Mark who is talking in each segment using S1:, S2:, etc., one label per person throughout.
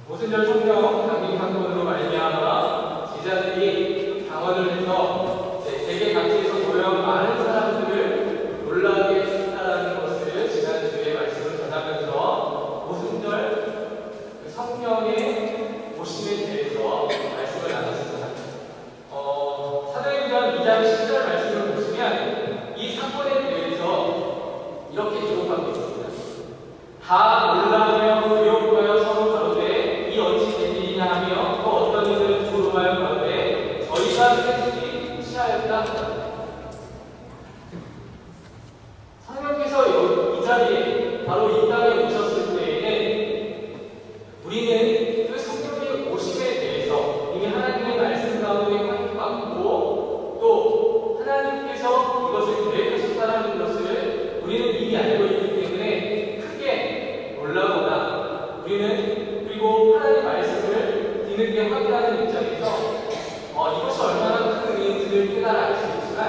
S1: 오순절 성경 강림 사건으로 말미암아 제자들이 방언을 해서 세계 각지에서 모여 많은 사람들을 놀라게 했다라는 것을 지난주에 말씀을 전하면서 오순절 성령의 오심에 대해서 말씀을 나눴습니다. 사도행전 2장 10절 말씀을 보시면 이 사건에 대해서 이렇게 기록하고 있습니다. 다 놀라며 두려워하여 서로 가로되 이 어찌 된 일이냐 하며 또 어떤 이들은 조롱하여 가로되 저희가 세술이 취하였다. 성령께서 이 자리에 바로 이 땅에 오셨을 때에는 우리는 그 성령의 오심에 대해서 이미 하나님의 말씀 가운데 확인받고 또 하나님께서 이것을 계획하셨다는 것을 우리는 이미 알고 있기 때문에 크게 놀라거나 우리는 그리고 하나님의 말씀을 뒤늦게 확인하는 입장에서 이것이 얼마나 큰 의미인지를 깨달아 알 수 있지만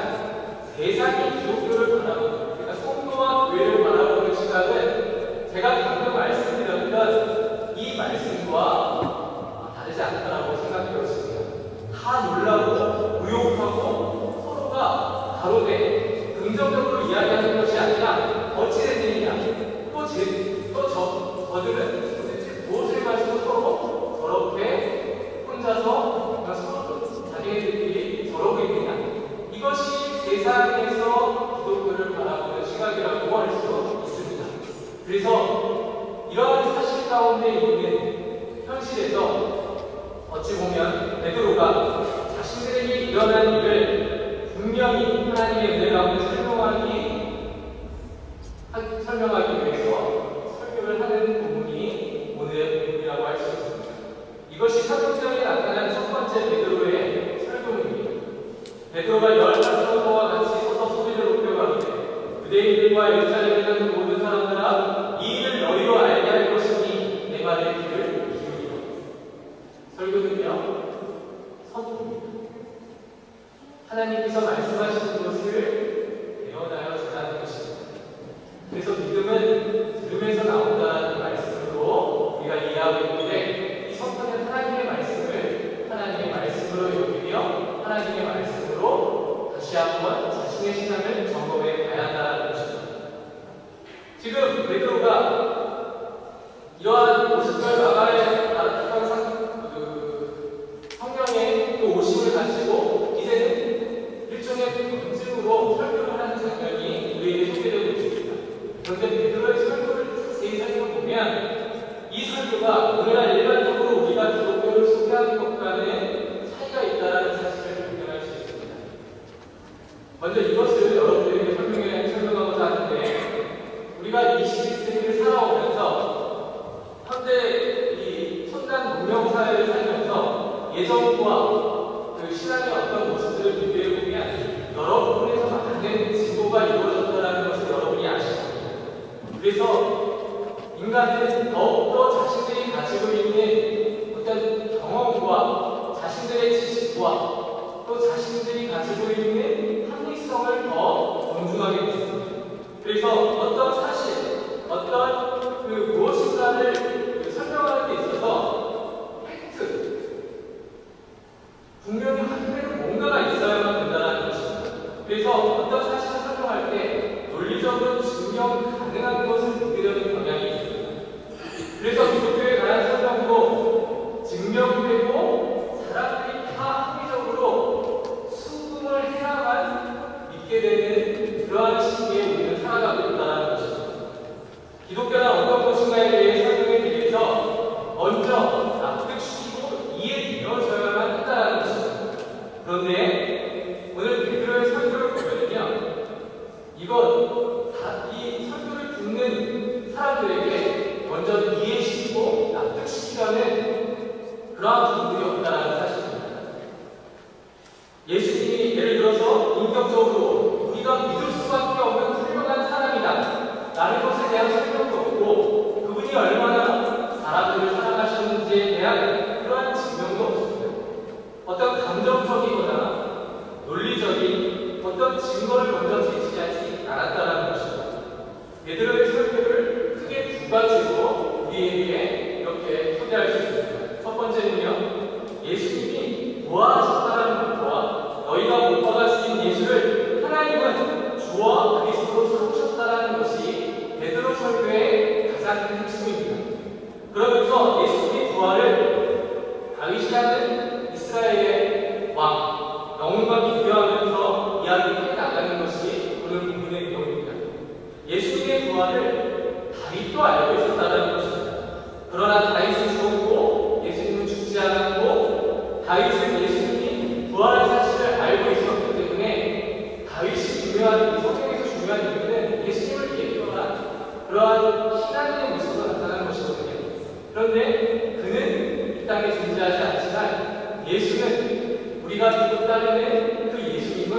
S1: 세상이 기독교를 바라보는 그러니까 성도와 교회를 바라보는 시각은 제가 방금 말씀드렸던 이 말씀과 다르지 않다라고 생각되었습니다. 다 놀라고 무욕하고 서로가 가로되 긍정적으로 이야기하는 것이 아니라 어찌된 일이냐 저들은 도대체 무엇을 가지고 서로 저렇게 혼자서 서로 자기네들끼리 저러고 있느냐 이것이 세상에서 기독교를 바라보는 시각이라고 할 수 있습니다. 그래서 이러한 사실 가운데 있는 현실에서 어찌 보면 베드로가 자신들에게 일어난 일을 분명히 하나님의 은혜 가운데 설명하기 위해서 설교를 하는 부분이 오늘의 부분이라고 할 수 있습니다. 이것이 사도행전에 나타난 첫 번째 베드로의 설교입니다. 베드로가 15성도와 같이 서서 소리를 높여 가로되 유대인들과 예루살렘에 사는 모든 사람들아 이 일을 너희로 알게 할 것이니 내 말에 귀를 기울이라. 설교는요 선포입니다. 하나님께서 말씀하시는 것을 대언하여 전하는 것입니다. 그래서 믿음은 들음에서 나온다는 말씀으로 우리가 이해하고 있는데 이 선포는 하나님의 말씀을 하나님의 말씀으로 여기며 하나님의 말씀으로 다시 한번 자신의 신앙을 점검해 봐야 한다는 것입니다. 지금 베드로가 이러한 오순절 마가의 성령의 그 오심을 가지고 이제는 일종의 검증으로 설교를 하는 장면이 우리에게 소개되고 있습니다. 그런데 베드로의 설교를 자세히 살펴보면 이 설교가 오늘날 일반적으로 우리가 기독교를 소개하는 것과는 차이가 있다는 사실을 발견할 수 있습니다. 먼저 이것을 여러분들에게 설명하고자 하는데 우리가 21세기를 살아오면서 현대 이 첨단 문명 사회를 살면서 예전과 그 신앙의 어떤 모습들을 비교해 보면 여러 부분에서 많은 진보가 이루어졌다는 것을 여러분이 아실 겁니다. 그래서 인간은 더욱더 자신들이 가지고 있는 어떤 경험과 자신들의 지식과 또 자신들이 가지고 있는 합리성을 더 존중하게 됐습니다. 그래서 어떤 사실, 어떤 그 무엇인가를 설명하는 데 있어서 팩트, 분명히 한계로 뭔가가 있어야만 된다는 것입니다. 그래서 어떤 사실을 설명할 때 논리적으로 증명 가능한 것을 믿으려는 경향이 있습니다. 그래서 기독교에 관한 설명도 증명되고 사람들이 다 합리적으로 수긍을 해야만 믿게 되는 그러한 시기에 우리는 살아가고 있다는 것입니다. 기독교란 어떤 것인가에 대해 설명해 징후입니다. 그러면서 예수님의 부활을 다윗이라는 이스라엘의 왕, 영웅과 비교하면서 이야기해 나가는 것이 오늘 본문의 내용입니다. 예수님의 부활을 다윗도 알고 있었다는 것입니다. 그러나 다윗은 죽었고 예수님은 죽지 않았고 다윗은 예수님이 부활한 사실을 알고 있었기 때문에 다윗이 중요한, 이 성경에서 중요한 이유는 예수님을 예표한 그러한 신앙의 모습으로 나타나는 것이거든요. 그런데 그는 이 땅에 존재하지 않지만 예수는, 우리가 믿고 따르는 그 예수님은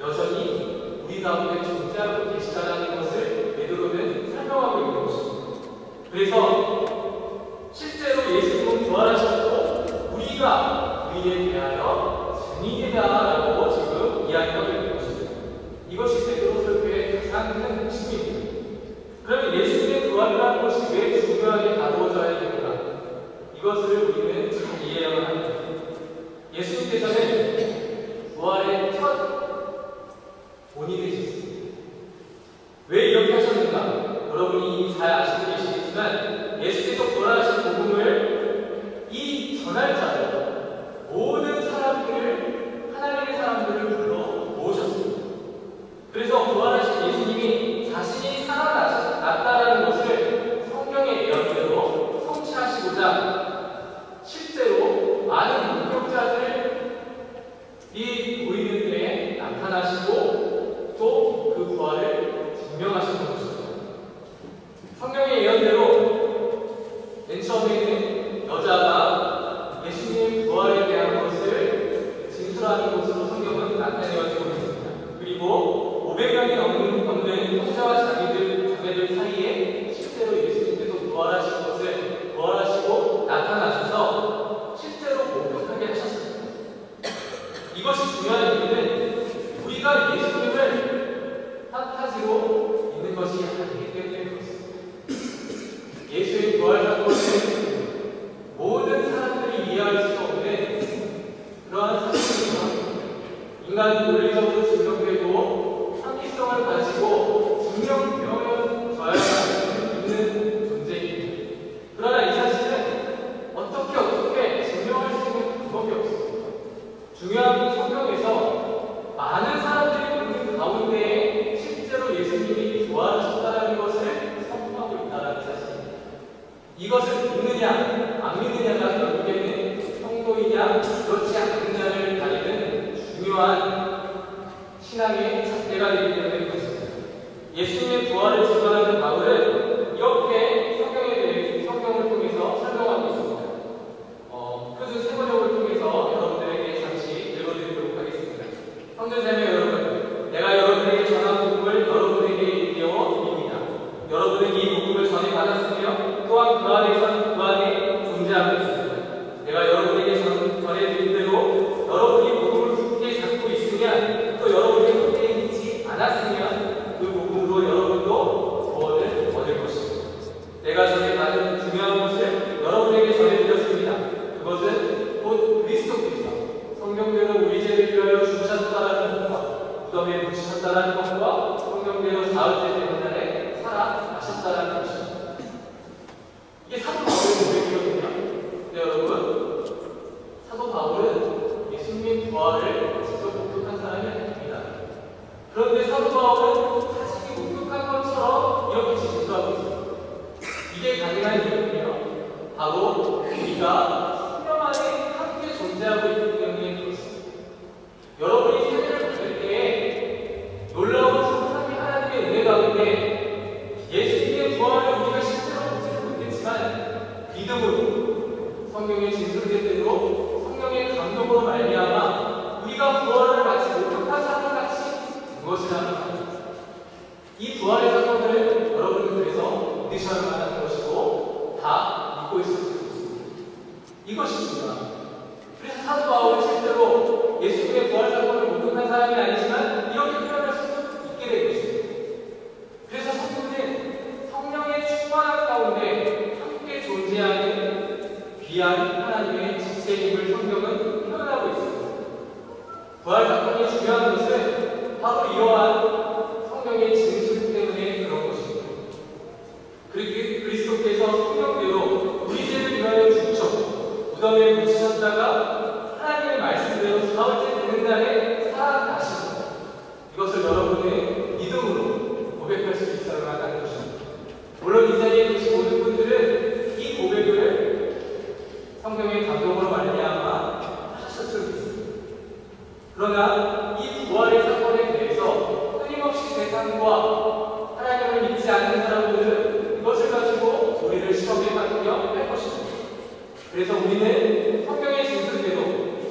S1: 여전히 우리 가운데 존재하고 계시다는 것을 베드로는 설명하고 있는 것입니다. 그래서 실제로 예수님은 부활하셨고 우리가 우리에 대하여 증인이다라고 지금 이야기하고 있는 것입니다. 이것이 베드로 설교의 가장 큰 핵심입니다. 그러면 예수님의 부활이라는 것이 왜 중요하게 다루어져야 되는가? 이것을 우리는 잘 이해해야 합니다. 예수님께서는 부활의 첫 본이 되셨습니다. 왜 이렇게 하셨는가? 여러분이 이미 잘 아시고 계시겠지만 예수께서 부활하신 복음을 이 전할 자로 모든 사람들을, 하나님의 사람들을 불러 모으셨습니다. 그래서 부활하신 예수님이 자신이 살아났다라는 것을 성경의 예언대로 성취하시고자 실제로 많은 목격자들이 보이는 데에 나타나시고 또 그 부활을 증명하시는 것입니다. 성경의 예언대로 맨 처음에는 여자가 예수님의 부활에 대한 것을 진술하는 것으로 성경은 나타내어지고 있습니다. 그리고 500명이 넘는 형제와 자매들 사이에 실제로 예수님께서 부활하시고 나타나셔서 실제로 목격하게 하셨습니다. 이것이 중요한 이유는 우리가 예수님을 판타지로 믿는 것이 아니기 때문에 그렇습니다. 예수의 부활 사건은 모든 사람들이 이해할 수 없는 그러한 사건입니다. 인간은 논리적으로 증명되고 합리성을 가지고 증명되어져야 있는 존재입니다. 그러나 이 사실은 어떻게 증명할 수 있는 방법이 없습니다. 중요한 건 성경에서 많은 사람들이 보는 가운데 실제로 예수님이 부활하셨다는 것을 선포하고 있다는 사실입니다. 이것을 믿느냐 안 믿느냐가 결국에는 성도이냐 그렇지 않느냐를 가리는 중요한 신앙의 잣대가 되기 때문에 그렇습니다. 예수님의 부활을 증언하는 바울은 이렇게 성경을 통해서 설명하고 있습니다. 표준 세번역을 통해서 여러분들에게 잠시 읽어드리도록 하겠습니다. 성도자매 여러분, 내가 여러분에게 전한 복음을 여러분에게 일깨워 드립니다. 여러분은 이 복음을 전해 받았으며 또한 그 안에 존재하고 있습니다. 내가 여러분에게 전해드린 대로 여러분이 복음을 굳게 잡고 있으면 또 여러분이 굳게 믿지 않았으면 그 복음으로 여러분도 구원을 얻을 것입니다. 내가 전해받은 중요한 것을 여러분에게 전해드렸습니다. 그것은 곧 그리스도께서 성경대로 우리 죄를 위하여 죽으셨다라는 것과 무덤에 묻히셨다라는 것과 성경대로 사흘째 되는 날에 살아나셨다라는 것입니다. 이게 사도 바울의 고백이거든요. 근데 여러분, 사도 바울은 예수님의 부활을 직접 목격한 사람이 아닙니다. 그런데 사도 바울은 자신이 목격한 것처럼 이렇게 진술하고 있습니다. 이게 가능한 이유는요, 바로 우리가 성령 안에 함께 존재하고 있기 때문에 그렇습니다. 여러분이 세례를 받을 때에 놀라운 성삼위 하나님의 은혜 가운데 예수님의 부활을 우리가 실제로 보지는 못했지만 믿음으로 성경의 진술대로 성령의 감동으로 말미암아 우리가 부활을 마치 목격한 사건같이 된 것이라는 것입니다. 이 부활의 사건을 여러분은 그래서 믿으셔야 하는 것이고 다 믿고 있을 수 있습니다. 이것이 중요합니다. 그래서 사도 바울은 실제로 예수님의 부활 사건을 목격한 사람이 아니지만 이렇게 표현할 수 있게 된 것입니다. 그래서 성도는 성령의 충만함 가운데 함께 존재하는 귀한 하나님의 지체임을 성경은 표현하고 있습니다. 부활 사건이 중요한 것은 바로 이러한 성경의 진술 때문에 그런 것입니다. 그리스도께서 성령대로 우리 죄를 위하여 죽으셨고 무덤에 묻히셨다가 하나님의 말씀대로 사흘째 되는 날에 살아나신 것, 이것을 여러분의 믿음으로 고백할 수 있어야 한다는 것입니다. 물론 이 자리에 계신 모든 분들은 이 고백을 성경의 감동으로 말미암아 하셨을 줄 믿습니다. 그러나 이 부활의 사건에 대해서 끊임없이 세상과 하나님을 믿지 않는 사람들은 이것을 가지고 우리를 시험에 빠뜨려 할 것입니다. 그래서 우리는 성경의 진술대로,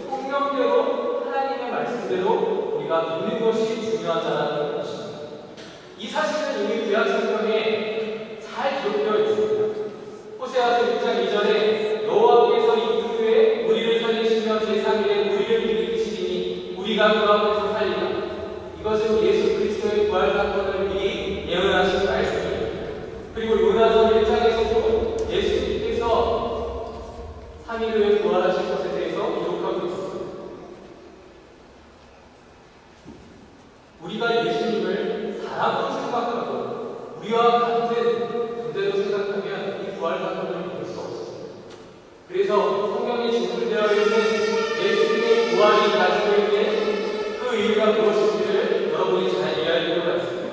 S1: 성경대로, 하나님의 말씀대로 우리가 믿는 것이 중요하다는 것입니다. 이 사실은 이미 구약 성경에 잘 기록되어 있습니다. 호세아서 6장 2절에 여호와께서 이틀 후에 우리를 살리시며 제3일에 우리를 일으키시리니 우리가 그 앞에서 살리라. 이것은 예수 그리스도의 부활 사건을 미리 예언하신 말씀입니다. 그리고 요나서 1장에서도 예수님께서 3일 후에 부활하실 것에 대해서 기록하고 있습니다. 우리가 예수님을 사람으로 생각하고 우리와 같은 존재로 생각하면 이 부활 사건을 믿을 수 없습니다. 그래서 성경에 진술되어 있는 예수님의 부활이 가지고 있는 그 의미가 무엇인지를 여러분이 잘 이해할 필요가 있습니다.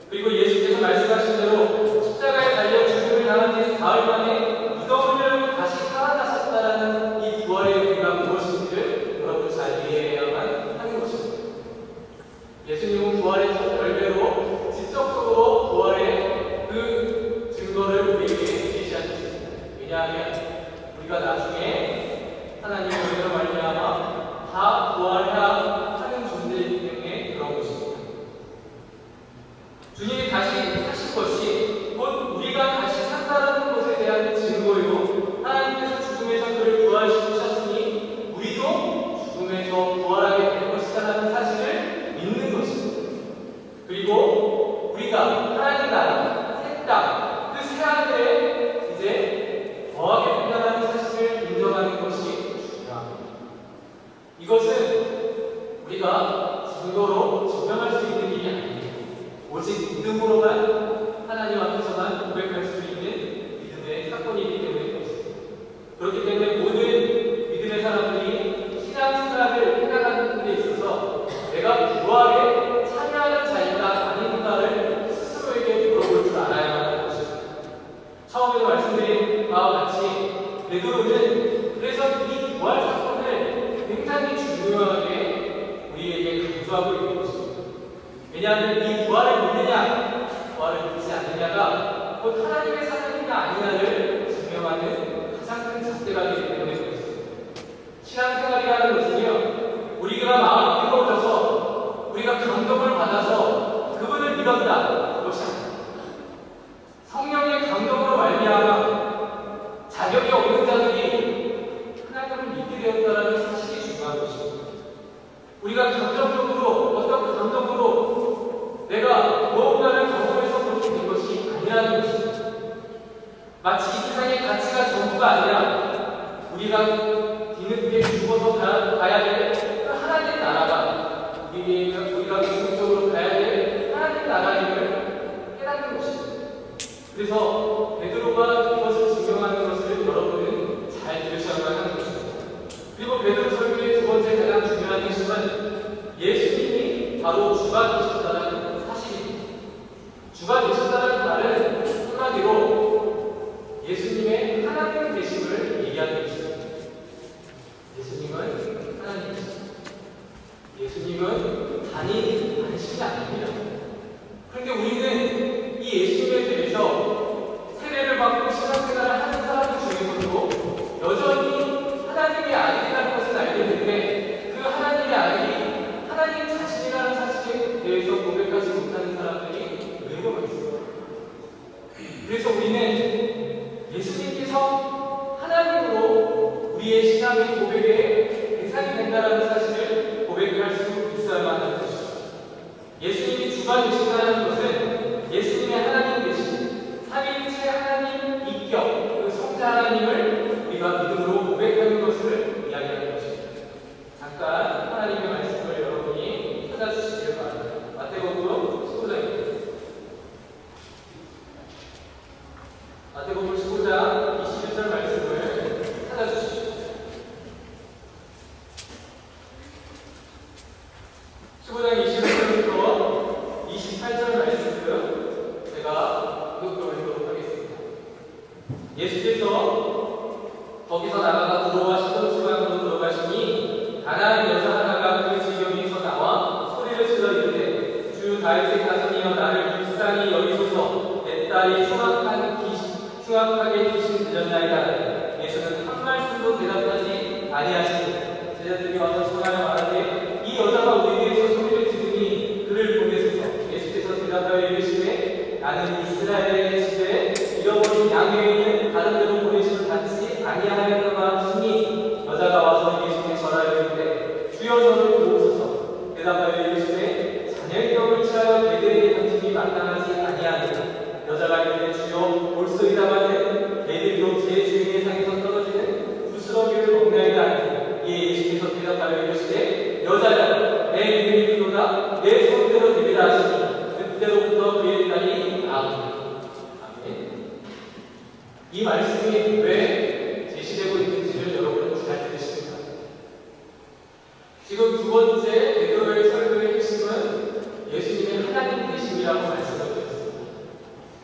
S1: 그리고 예수께서 말씀하신 대로 십자가에 달려 죽음을 당한 지 사흘 만에 무덤을 열고 다시 살아나셨다라는 이 부활의 의미가 무엇인지를 여러분 잘 이해해야만 하는 것입니다. 예수님은 부활의 열배로 직접적으로 부활의 그 증거를 우리에게 제시하셨습니다. 왜냐하면 우리가 나중에 하나님의 은혜로 말미암아 다 부활해야 하는 존재이기 때문에 그런 것입니다. 주님이 다시 사신 것이 곧 우리가 다시 산다는 것에 대한 증거요, 하나님께서 죽음에서 그를 부활시키셨으니 우리도 죽음에서 부활하게 될 것이다라는 사실을 믿는 것입니다. 그리고 우리가 하나님 나라, 새 땅, 그 새 하늘에 이제 거하게 된다는 사실을 인정하는 것이 중요합니다. 이것은 우리가 증거로 증명할 수 있는 일이 아닙니다. 오직 믿음으로만 하나님 앞에서만 고백할 수 있는 믿음의 사건이기 때문에 그렇습니다. 그렇기 때문에 모든 믿음의 사람들이 신앙생활을 해나가는 데 있어서 내가 부활에 참여하는 자인가 아닌가를 스스로에게 물어볼 줄 알아야만 하는 것입니다. 처음에 말씀드린 바와 같이 베드로는 그래서 이 부활 사건을 굉장히 중요하게 우리에게 강조하고 있는 것입니다. 왜냐하면 이 부활을 믿느냐, 부활을 믿지 않느냐가 곧 하나님의 사랑이냐 아니냐를 증명하는 가장 큰 잣대가 되기 때문에 그렇습니다. 신앙생활이라는 것은요, 우리가 마음이 뜨거워져서 우리가 감동을 받아서 그분을 믿었다, 그것이 아닙니다. 성령의 감동으로 말미암아 자격이 없는 자들이 하나님을 믿게 되었다는 사실이 중요한 것입니다. 우리가 감정적으로, 어떤 감정으로 내가 무언가를 경험해서 그렇게 된 것이 아니라는 것입니다. 마치 이 세상의 가치가 전부가 아니라 우리가 뒤늦게 죽어서 가야 될 그 하나님 나라가 우리가 궁극적으로 가야 될 하나님 나라임을 깨닫는 것입니다. 그래서 베드로가 이것을 증명하는 것을 여러분은 잘 들으셔야만 하는 것입니다. 그리고 베드로 설교의 두 번째 가장 중요한 핵심은 예수님이 바로 주가 되셨다는 사실입니다. 주가 되셨다는 말은 한마디로 예수님의 하나님 되심을 얘기하는 것입니다. 예수님은 하나님이십니다. 예수님은 단일 안식이 아닙니다. 그런데 우리는 이 예수님에 대해서 세례를 받고 신앙생활을 하는 사람 중에서도 여전히 하나님의 아들이라는 것을 알게 되는데 그 하나님의 아들이 하나님 자신이라는 사실에 대해서 고백하지 못하는 사람들이 의외로 있습니다. 그래서 우리는 예수님께서 하나님으로 우리의 신앙의 고백의 대상이 된다는 사실을 고백할 수 있어야만 하는 것입니다. 예수님이 주가 되신다는 것은 예수님의 하나님 되신 삼위일체 하나님 인격, 그 성자 하나님을 우리가 믿음으로 고백하는 것을 이야기하는 것입니다. 잠깐 하나님의 말씀을 여러분이 찾아주시길 바랍니다. 마태복음 15장입니다. 마태복음 15장 21절 말씀을 찾아주십시오. 15장 21절부터 28절 말씀 제가 교독해보도록 하겠습니다. 예수께서 거기서 나가가 들어와 시돈 지방으로 들어가시니 가나안 여자 하나가 그 지경에서 나와 소리를 질러 이르되 주 다윗의 자손이여 나를 불쌍히 여기소서 내 딸이 흉악하게 귀신 들렸나이다. 예수는 한 말씀도 대답하지 아니하시고 제자들이 와서 전하여 말하되 이 여자가 우리에게서 소리를 지르니 그를 보내소서. 예수께서 대답하여 이르시되 나는 이스라엘의 집에 잃어버린 양 외에는 다른 데로 보내심을 받지 아니하였노라 하시니 여자가 와서 예수께 절하여 이르되 주여 저를 도우소서. 대답하여 이르시되 자녀의 병을 취하여 개들에게 던짐이 마땅하지 아니하노라. 여자가 이르되 주여 올소이다마는 개들도 제 주인의 상에서 떨어지는 부스러기를 먹나이다. 이에 예수께서 대답하여 이르시되 여자야 내 믿음이 크도다 내 손대로 되리라 하시니 그때로부터 그의 딸이 나으니라. 아멘. 이 말씀이 왜 제시되고 있는지를 여러분 잘 들으십니까? 지금 두 번째 베드로의 설교의 핵심은 예수님의 하나님 되심이라고 말씀을 드렸습니다.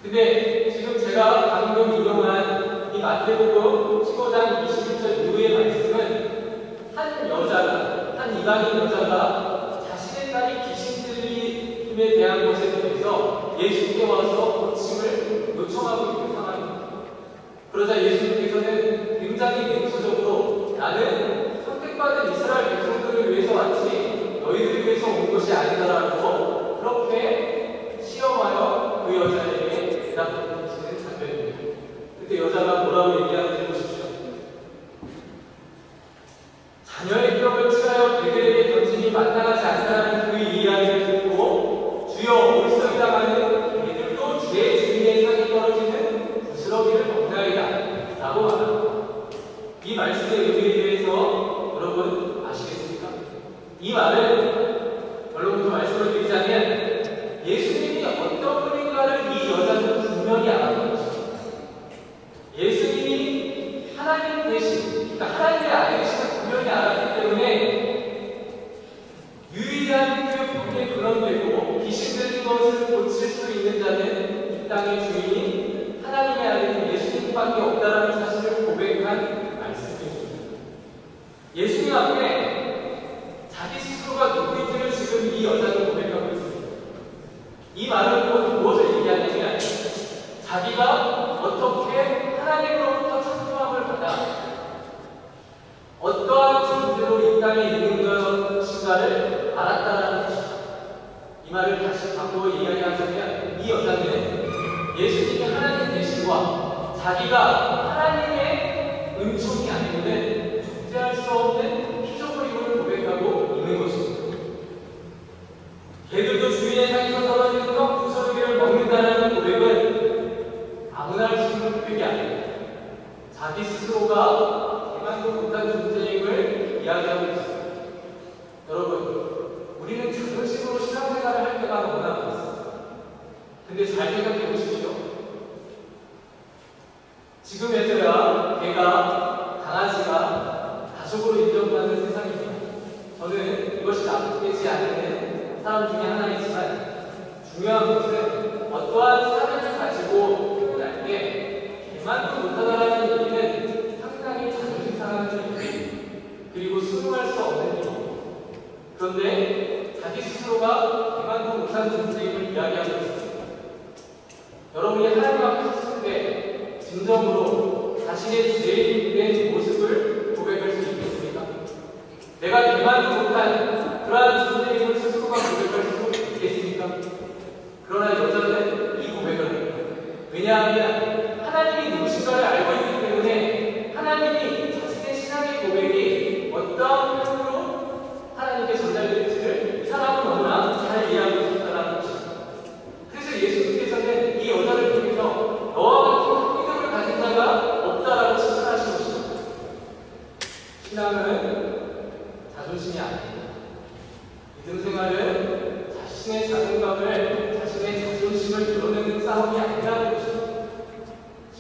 S1: 근데 지금 제가 방금 인용한 이 마태복음 15장 21절 이후의 말씀은 한 이방인 여자가 자신의 딸이 귀신 들림에 대한 것에 대해서 예수님께 와서 고침을 요청하고 있는 상황입니다. 그러자 예수님께서는 굉장히 냉소적으로 나는 선택받은 이스라엘 백성들을 위해서 왔지 너희들을 위해서 온 것이 아니다라고 그렇게 시험하여 그 여자에게 대답하시는 장면입니다. 그때 여자가 뭐라고 얘기하는지 보십시오. 자녀의 병을 취하여 개들에게 던짐이 마땅하지 않다는 그 이야기를 듣고 주여 올소이다마는 개들도 제 주인의 상에 떨어지는 부스러기를 먹나이다 라고 말합니다. 이 말씀의 의미에 대해서 여러분 아시겠습니까? 이 말은 결론부터 말씀을 드리자면 예수님이 어떤 분인가를 이 여자는 분명히 알았던 것입니다. 예수님이 하나님 대신, 그러니까 하나님의 아들이심을 분명히 알았기 때문에 유일한 그 병에 근원되고 귀신 들린 것을 고칠 수 있는 자는 이 땅의 주인인 하나님의 아들인 예수님밖에 없다라는 사실을 고백한 말씀입니다. 예수님 앞에 자기 스스로가 누구인지를 지금 이 여자는 고백하고 있습니다. 이 말은 곧 무엇을 얘기하냐면 자기가 어떻게 하나님으로부터 창조함을 받아 어떠한 존재로 이 땅에 있는 것인가를 알았다는 것입니다. 이 말을 다시 바꾸어 이야기하자면 이 여자는 예수님이 하나님 되심과 자기가 하나님의 은총이 아니고는 존재할 수 없는 피조물임을 고백하고 있는 것입니다. 개들도 주인의 상에서 떨어지는 것 부스러기를 먹는다는 고백은 아무나 할 수 있는 고백이 아닙니다. 자기 스스로가 개만도 못한 존재임을 이야기하고 있습니다. 여러분, 우리는 자존심으로 신앙생활을 할 때가 너무나 많습니다. 근데 잘 생각해 보십시오. 지금에서야 개가, 강아지가 가족으로 인정받는 세상입니다. 저는 이것이 납득되지 않는 사람 중에 하나이지만 중요한 것은 어떠한 사람을 가지고 표현할 때 개만도 못하다라는 얘기는 상당히 자존심 상하는 얘기입니다. 그리고 수긍할 수 없는 얘기입니다. 그런데 자기 스스로가 개만도 못한 존재임을 이야기하고 있습니다. 여러분이 하나님 앞에 섰을 때 진정으로 자신의 죄인된 모습을 고백할 수 있겠습니까? 내가 개만도 못한 그러한 존재임을 스스로가 고백할 수 있겠습니까? 그러나 여자는 이 고백을 합니다. 왜냐하면 하나님이 누구신가를 알고 있기 때문에 하나님이 자신의 신앙의 고백이 어떠한 표현으로 하나님께 전달될지를 이 사람은 너무나 잘 이해하고 있었다는 것입니다. 그래서 예수님께서는 이 여자를 통해서 너와 같은 믿음을 가진 자가 없다라고 칭찬하신 것입니다. 신앙은 자존심이 아닙니다. 믿음 생활은 자신의 자존감을, 자신의 자존심을 드러내는 싸움이 아니라는 것입니다.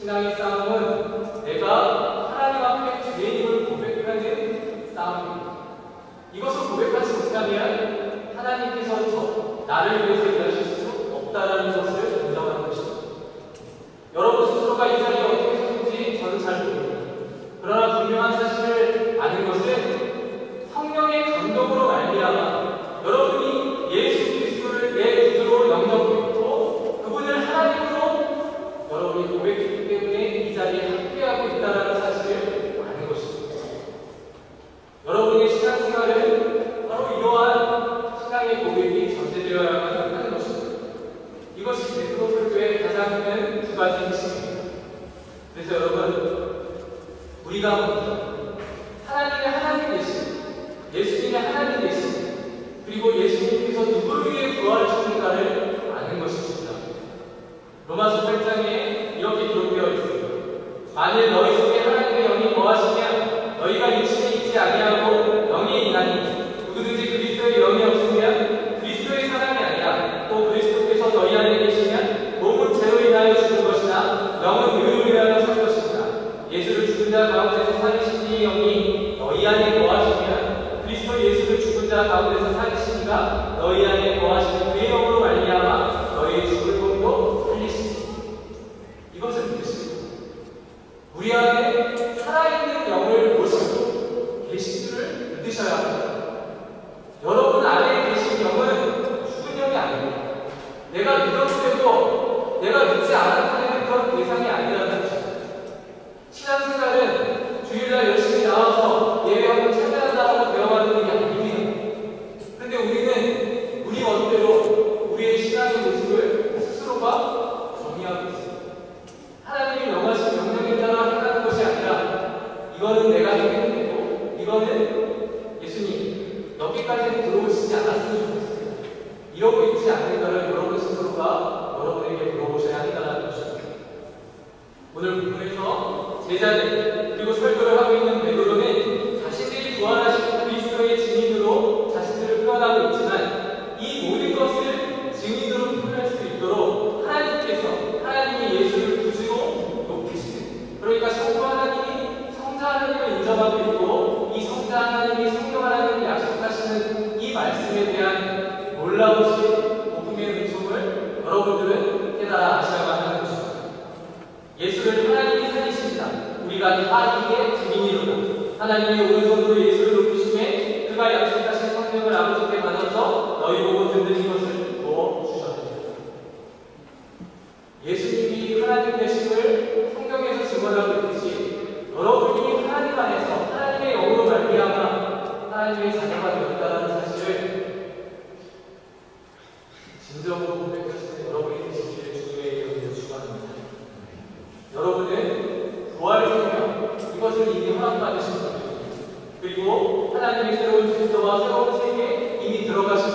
S1: 신앙의 싸움은 내가 하나님 앞에 죄인임을 고백하는 싸움입니다. 이것을 고백하지 못하면 하나님께서 나를 위해서 일하실 수 없다라는 것을 인정하는 것입니다. 여러분 스스로가 이 자리에 어떻게 섰는지 저는 잘 모릅니다. 그러나 분명한 사실을 아는 것은 성령의 감동으로 말미암아 여러분이 예수 그리스도를 내 구주로 영접했고 그분을 하나님으로 여러분이 고백했기 때문에 이 자리에 함께하고 있다는 사실을 아는 것입니다. 여러분의 신앙생활은 바로 이러한 신앙의 고백이 전제되어야만 하는 것입니다. 이것이 베드로설교의 가장 큰 두 가지 핵심입니다. 그래서 여러분, 우리가 먼저 하나님의 하나님 되신, 예수님의 하나님 되신, 그리고 예수님께서 누구를 위해 부활을 주는가를 아는 것입니다. 로마서 8장에 이렇게 기록되어 있습니다. 만일 너희 속에 하나님의 영이 거하시면 너희가 육신에 있지 아니하고 영에 있나니 누구든지 그리스도의 영이 없으면 그리스도의 사람이 아니라 또 그리스도께서 너희 안에 계시면 몸은 죄로 인하여 죽은 것이나 영은 의로 인하여 살 것입니다. 예수를 죽은 자 가운데서 살리신 이의 영이 너희 안에 거하시면 그리스도 예수를 죽은 자 가운데서 살리시니가 너희 안에 거하시는 그의 영으로 말미암아 너희의 죽을 몸도 살리시니. 이것을 믿으십니다. 우리 안에 살아있는 영을 모시고 계신 줄을 믿으셔야 합니다. 여러분 안에 계신 영은 죽은 영이 아닙니다. 내가 믿었어도 내가 믿지 않아도 되는 그런 대상이 아니라는 것입니다. 신앙생활은 주일날 열심히 나와서 예배하고 찬양한다고 배워가는 게 아닙니다. 그런데 우리는 우리 멋대로 우리의 신앙의 모습을 스스로가 정의하고 있습니다. 하나님이 명하신 명령에 따라 행하는 것이 아니라 이거는 내가 해야 되고 이거는 예수님 여기까지는 들어오시지 않았으면 좋겠습니다. 이러고 있지 않는가를 여러분 스스로가 여러분에게 물어보셔야 한다는 것입니다. 오늘 본문에서 제자들 그리고 설교를 하고 있는 베드로는 자신들이 부활하신 그리스도의 증인으로 자신들을 표현하고 있지만 이 모든 것을 증인으로 표현할 수 있도록 하나님께서 하나님이 예수를 구주로 높이시는, 그러니까 성부 하나님이 성자 하나님을 인정하고 있고 이 성자 하나님이 성령 하나님을 약속하시는 이 말씀에 대한 놀라우신 복음의 은총을 여러분들은 깨달아 아셔야만 하는 것입니다. 예수를 하나님이 살리십니다. 우리가 다 이게 증인이로다. 하나님의 오른손으로 예수를 높이심에 그가 약속하신 성령을 아버지께 받아서 너희 보고 든든히 것을 부어주셨습니다. 예수님이 하나님 되심을 성경에서 증언하고 있듯이 여러분이 하나님 안에서 하나님의 영으로 말미암아 하나님의 자녀가 되었다는 사실을 진정으로 고백하시는 여러분이 되시기를 주님의 이름으로 축원합니다. 여러분은 부활의 생명, 이것을 이미 허락받으신 분입니다. 그리고 하나님의 새로운 질서와 새로운 세계에 이미 들어가신